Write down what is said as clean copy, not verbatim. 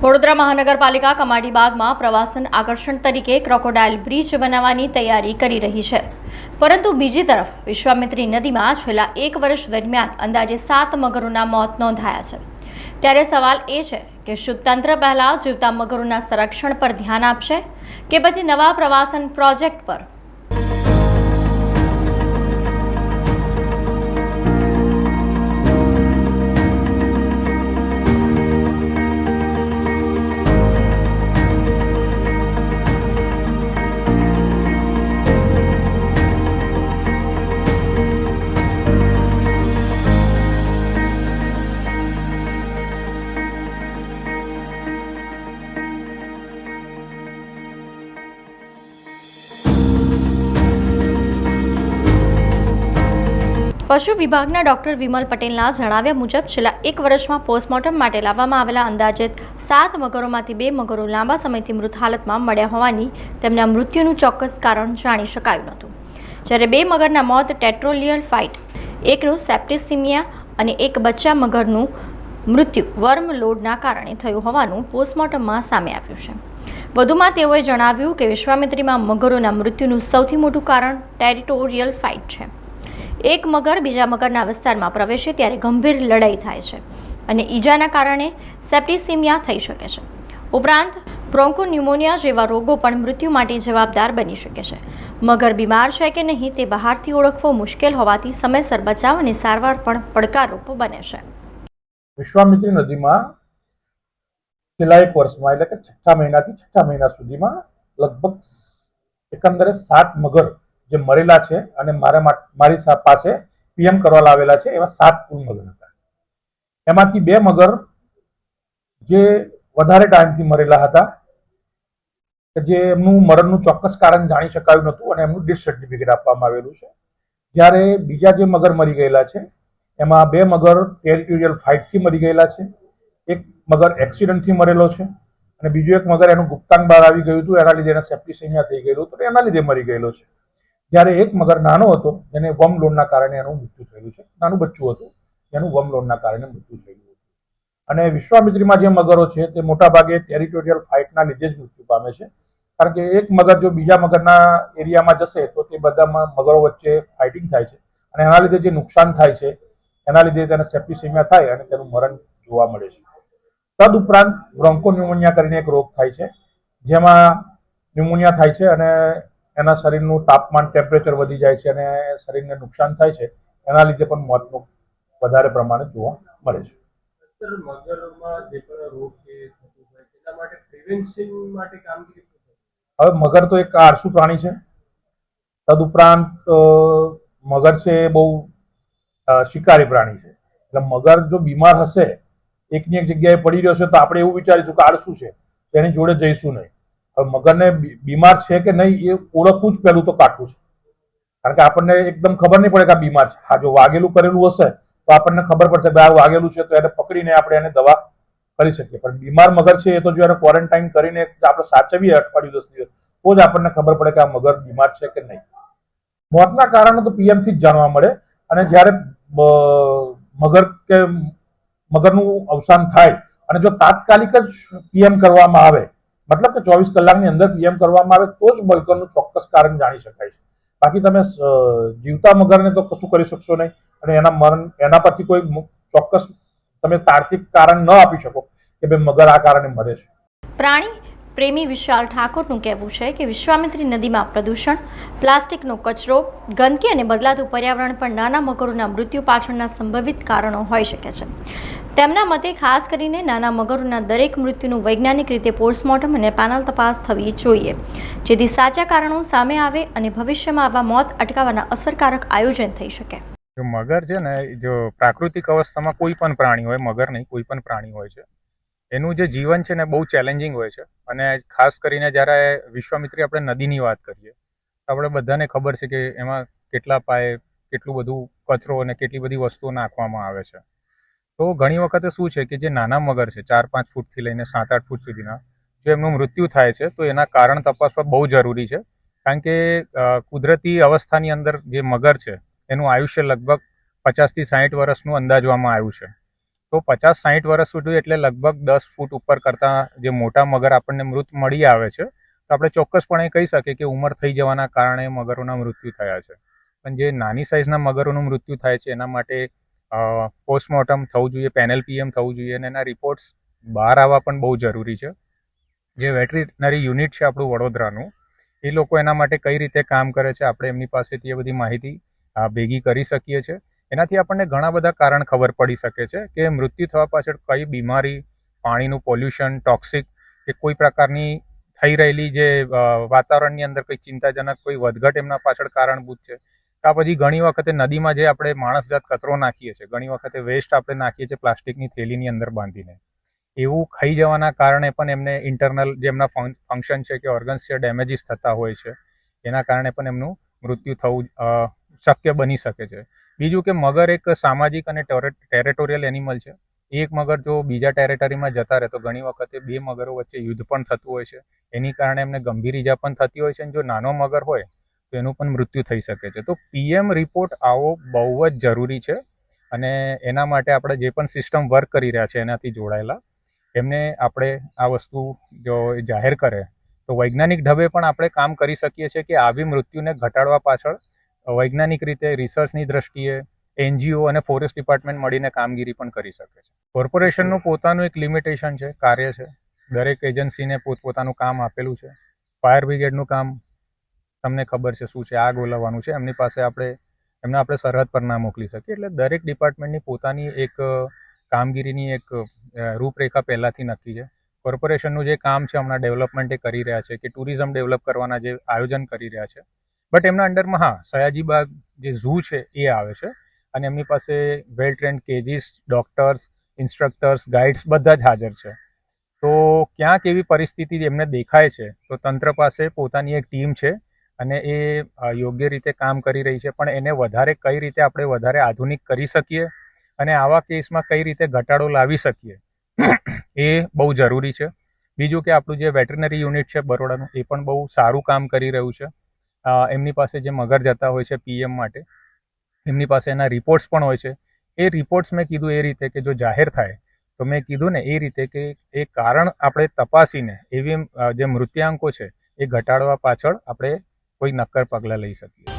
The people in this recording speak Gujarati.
વડોદરા મહાનગરપાલિકા કમાટીબાગમાં પ્રવાસન આકર્ષણ તરીકે ક્રોકોડાઇલ બ્રિજ બનાવવાની તૈયારી કરી રહી છે, પરંતુ બીજી તરફ વિશ્વામિત્રી નદીમાં છેલ્લા 1 વર્ષ દરમિયાન અંદાજે 7 મગરોના મોત નોંધાયા છે। ત્યારે સવાલ એ છે કે શું તંત્ર પહેલા જીવતા મગરોના સંરક્ષણ પર ધ્યાન આપશે કે પછી નવા પ્રવાસન પ્રોજેક્ટ પર? પશુ વિભાગના ડોક્ટર વિમલ પટેલના જણાવ્યા મુજબ છેલ્લા 1 વર્ષમાં પોસ્ટમોર્ટમ માટે લાવવામાં આવેલા અંદાજિત 7 મગરોમાંથી 2 મગરો લાંબા સમયથી મૃત હાલતમાં મળ્યા હોવાની તેમના મૃત્યુનું ચોક્કસ કારણ જાણી શકાયું નહોતું। જ્યારે 2 મગરના મોત ટેટ્રોલિયલ ફાઇટ, એકનું સેપ્ટિસિમિયા અને એક બચ્ચા મગરનું મૃત્યુ વર્મ લોડના કારણે થયું હોવાનું પોસ્ટમોર્ટમમાં સામે આવ્યું છે। વધુમાં તેઓએ જણાવ્યું કે વિશ્વામિત્રીમાં મગરોના મૃત્યુનું સૌથી મોટું કારણ ટેરિટોરિયલ ફાઇટ છે। એક મગર બીજા મગરના વિસ્તારમાં પ્રવેશે ત્યારે ગંભીર લડાઈ થાય છે અને ઈજાના કારણે સેપ્ટિસિમિયા થઈ શકે છે। ઉપરાંત બ્રોન્કોન્યુમોનિયા જેવા રોગો પણ મૃત્યુ માટે જવાબદાર બની શકે છે। મગર બીમાર છે કે નહીં તે બહારથી ઓળખવો મુશ્કેલ હોવાથી સમયસર બચાવ અને સારવાર પણ પડકારરૂપ બને છે। વિશ્વામિત્રી નદીમાં છેલ્લા 1 વર્ષમાં એટલે કે 6 મહિનાથી 6 મહિના સુધીમાં લગભગ એકંદરે 7 મગર જે મરેલા છે અને મારી પાસે પીએમ કરવા લાવેલા છે એવા 7 કુલ મગર હતા। એમાંથી 2 મગર જે વધારે ટાઈમથી મરેલા હતા કે જે એમનું મરણનું ચોક્કસ કારણ જાણી શકાયું નહોતું અને એમનું ડેથ સર્ટિફિકેટ આપવામાં આવેલું છે। જ્યારે બીજા જે મગર મરી ગયેલા છે એમાં 2 મગર ટેરિટોરિયલ ફાઇટથી મરી ગયેલા છે, એક મગર એક્સિડન્ટથી મરેલો છે અને બીજો એક મગર એનું ગુપ્તાંગ બહાર આવી ગયું હતું, એના લીધે એને સેપ્ટિસિમિયા થઈ ગયેલું હતું, એના લીધે મરી ગયેલો છે। જ્યારે એક મગર નાનો હતો જેને વર્મ લોડના કારણે એનું મૃત્યુ થયેલું છે, નાનું બચ્ચું હતું એનું વર્મ લોડના કારણે મૃત્યુ થયેલું હતું। અને વિશ્વામિત્રીમાં જે મગરો છે તે મોટાભાગે ટેરિટોરિયલ ફાઇટના લીધે જ મૃત્યુ પામે છે, કારણ કે એક મગર જો બીજા મગરના એરિયામાં જશે તો તે બધા મગરો વચ્ચે ફાઇટિંગ થાય છે અને એના લીધે જે નુકસાન થાય છે એના લીધે તેને સેપ્ટિસિમિયા થાય અને તેનું મરણ જોવા મળે છે। તદુપરાંત બ્રોન્કોન્યુમોનિયા કરીને એક રોગ થાય છે જેમાં ન્યુમોનિયા થાય છે અને એના શરીરનું તાપમાન ટેમ્પરેચર વધી જાય છે અને શરીરને નુકસાન થાય છે, એના લીધે પણ મોતનું વધારે પ્રમાણે જોવા મળે છે। હવે મગર તો એક આળસુ પ્રાણી છે। તદુપરાંત મગર છે એ બહુ શિકારી પ્રાણી છે, એટલે મગર જો બીમાર હશે, એકની એક જગ્યાએ પડી રહ્યો છે તો આપણે એવું વિચારીશું કે આળસુ છે, તેની જોડે જઈશું નહીં। હવે મગરને બીમાર છે કે નહીં એ ઓળખવું જ પહેલું તો કાઠું છે, કારણ કે આપણને એકદમ ખબર નહીં પડે કે આ બીમાર છે। હા, જો વાગેલું કરેલું હશે તો આપણને ખબર પડશે કે આ વાગેલું છે તો એને પકડીને આપણે એને દવા કરી શકીએ, પણ બીમાર મગર છે એ તો જો એને ક્વોરન્ટાઇન કરીને આપણે સાચવીએ અઠવાડિયું 10 દિવસ તો જ આપણને ખબર પડે કે આ મગર બીમાર છે કે નહીં। મોતના કારણો તો પીએમથી જ જાણવા મળે અને જ્યારે મગરનું અવસાન થાય અને જો તાત્કાલિક જ પીએમ કરવામાં આવે, મતલબ કે 24 કલાકની અંદર પીએમ કરવામાં આવે તો જ મગરનું ચોક્કસ કારણ જાણી શકાય છે। બાકી તમે જીવતા મગરને તો કશું કરી શકશો નહીં અને એના પરથી કોઈ ચોક્કસ તમે તાર્કિક કારણ ન આપી શકો કે ભાઈ મગર આ કારણે મરે છે। પ્રાણી પ્રેમી વિશાલ ઠાકોરનું કહેવું છે કે વિશ્વામિત્રી નદીમાં પ્રદૂષણ, પ્લાસ્ટિકનો કચરો, ગંદકી અને બદલાતું પર્યાવરણ પણ નાના મગરોના મૃત્યુ પાછળના સંભવિત કારણો હોઈ શકે છે। તેમના મતે ખાસ કરીને નાના મગરોના દરેક મૃત્યુનું વૈજ્ઞાનિક રીતે પોસ્ટમોર્ટમ અને પેનલ તપાસ થવી જોઈએ, જેથી સાચા કારણો સામે આવે અને ભવિષ્યમાં આવા મોત અટકાવવાના અસરકારક આયોજન થઈ શકે। મગર છે ને, જો પ્રાકૃતિક અવસ્થામાં કોઈ પણ પ્રાણી હોય, મગર નહીં કોઈ પણ પ્રાણી હોય છે, એનું જે જીવન છે ને બહુ ચેલેન્જિંગ હોય છે। અને ખાસ કરીને જ્યારે વિશ્વામિત્રી આપણે નદીની વાત કરીએ તો આપણે બધાને ખબર છે કે એમાં કેટલા પાયે કેટલું બધું કચરો અને કેટલી બધી વસ્તુઓ નાખવામાં આવે છે। તો ઘણી વખતે શું છે કે જે નાના મગર છે 4-5 ફૂટથી લઈને 7-8 ફૂટ સુધીના, જો એમનું મૃત્યુ થાય છે તો એના કારણ તપાસવા બહુ જરૂરી છે, કારણ કે કુદરતી અવસ્થાની અંદર જે મગર છે એનું આયુષ્ય લગભગ 50 થી 60 વર્ષનું અંદાજવામાં આવ્યું છે। તો 50-60 વર્ષ સુધી એટલે લગભગ 10 ફૂટ ઉપર કરતાં જે મોટા મગર આપણને મૃત મળી આવે છે, તો આપણે ચોક્કસપણે કહી શકીએ કે ઉંમર થઈ જવાના કારણે મગરોના મૃત્યુ થયા છે. પણ જે નાની સાઇઝના મગરોનું મૃત્યુ થાય છે એના માટે પોસ્ટમોર્ટમ થવું જોઈએ, પેનલ પીએમ થવું જોઈએ અને એના રિપોર્ટ્સ બહાર આવવા પણ બહુ જરૂરી છે. જે વેટરીનરી યુનિટ છે આપણું વડોદરાનું, એ લોકો એના માટે કઈ રીતે કામ કરે છે, આપણે એમની પાસેથી એ બધી માહિતી ભેગી કરી શકીએ છીએ. એનાથી આપણને ઘણા બધા કારણ ખબર પડી શકે છે કે મૃત્યુ થવા પાછળ કઈ બીમારી, પાણીનું પોલ્યુશન, ટોક્સિક કે કોઈ પ્રકારની થઈ રહેલી જે વાતાવરણની અંદર કંઈ ચિંતાજનક કોઈ વધઘટ એમના પાછળ કારણભૂત છે. આ પછી ઘણી વખતે નદીમાં જે આપણે માણસજાત કચરો નાખીએ છીએ, ઘણી વખતે વેસ્ટ આપણે નાખીએ છીએ પ્લાસ્ટિકની થેલીની અંદર બાંધીને, એવું ખાઈ જવાના કારણે પણ એમને ઇન્ટરનલ જે એમના ફંક્શન છે કે ઓર્ગન્સ છે ડેમેજીસ થતા હોય છે, એના કારણે પણ એમનું મૃત્યુ થવું શક્ય બની શકે છે. બીજું કે મગર એક સામાજિક અને ટેરેટોરિયલ એનિમલ છે. એક મગર જો બીજા ટેરેટરીમાં જતા રહે તો ઘણી વખતે બે મગરો વચ્ચે યુદ્ધ પણ થતું હોય છે, એની કારણે એમને ગંભીર ઈજા પણ થતી હોય છે. અને જો નાનો મગર હોય તો એનું પણ મૃત્યુ થઈ શકે છે. તો પીએમ રિપોર્ટ આવો બહુ જ જરૂરી છે અને એના માટે આપણે જે પણ સિસ્ટમ વર્ક કરી રહ્યા છે એનાથી જોડાયેલા એમને આપણે આ વસ્તુ જો જાહેર કરે તો વૈજ્ઞાનિક ઢબે પણ આપણે કામ કરી શકીએ છીએ કે આવી મૃત્યુને ઘટાડવા પાછળ વૈજ્ઞાનિક રીતે રિસર્ચની દ્રષ્ટિએ એનજીઓ અને ફોરેસ્ટ ડિપાર્ટમેન્ટ મળીને કામગીરી પણ કરી શકે છે. કોર્પોરેશનનું પોતાનું એક લિમિટેશન છે, કાર્ય છે. દરેક એજન્સીને પોતપોતાનું કામ આપેલું છે. ફાયર બ્રિગેડનું કામ તમને ખબર છે શું છે, આગ ઓલવવાનું છે. એમને આપણે સરહદ પર ના મોકલી શકીએ. એટલે દરેક ડિપાર્ટમેન્ટની પોતાની એક કામગીરીની એક રૂપરેખા પહેલાંથી નક્કી છે. કોર્પોરેશનનું જે કામ છે હમણાં ડેવલપમેન્ટ એ કરી રહ્યા છે કે ટુરિઝમ ડેવલપ કરવાના જે આયોજન કરી રહ્યા છે, બટ એમના અંડરમાં સયાજીબાગ જે ઝૂ છે એ આવે છે અને એમની પાસે વેલ trend kgs, doctors, instructors, guides બધા જ હાજર છે. તો ક્યાંક એવી પરિસ્થિતિ એમને દેખાય છે તો તંત્ર પાસે પોતાની એક ટીમ છે અને એ યોગ્ય રીતે કામ કરી રહી છે, પણ એને વધારે કઈ રીતે આપણે વધારે આધુનિક કરી શકીએ અને આવા કેસમાં કઈ રીતે ઘટાડો લાવી શકીએ એ બહુ જરૂરી છે. બીજું કે આપણું જે વેટરનરી યુનિટ છે બરોડાનું, એ પણ બહુ સારું કામ કરી રહ્યું છે. એમની પાસે જે મગર જતા હોય છે પીએમ માટે, એમની પાસે એના રિપોર્ટ્સ પણ હોય છે. એ રિપોર્ટ્સ મેં કીધું એ રીતે કે જો જાહેર થાય તો મેં કીધું ને એ રીતે કે એ કારણ આપણે તપાસીને એવી જે મૃત્યાંકો છે એ ઘટાડવા પાછળ આપણે કોઈ નક્કર પગલાં લઈ શકીએ.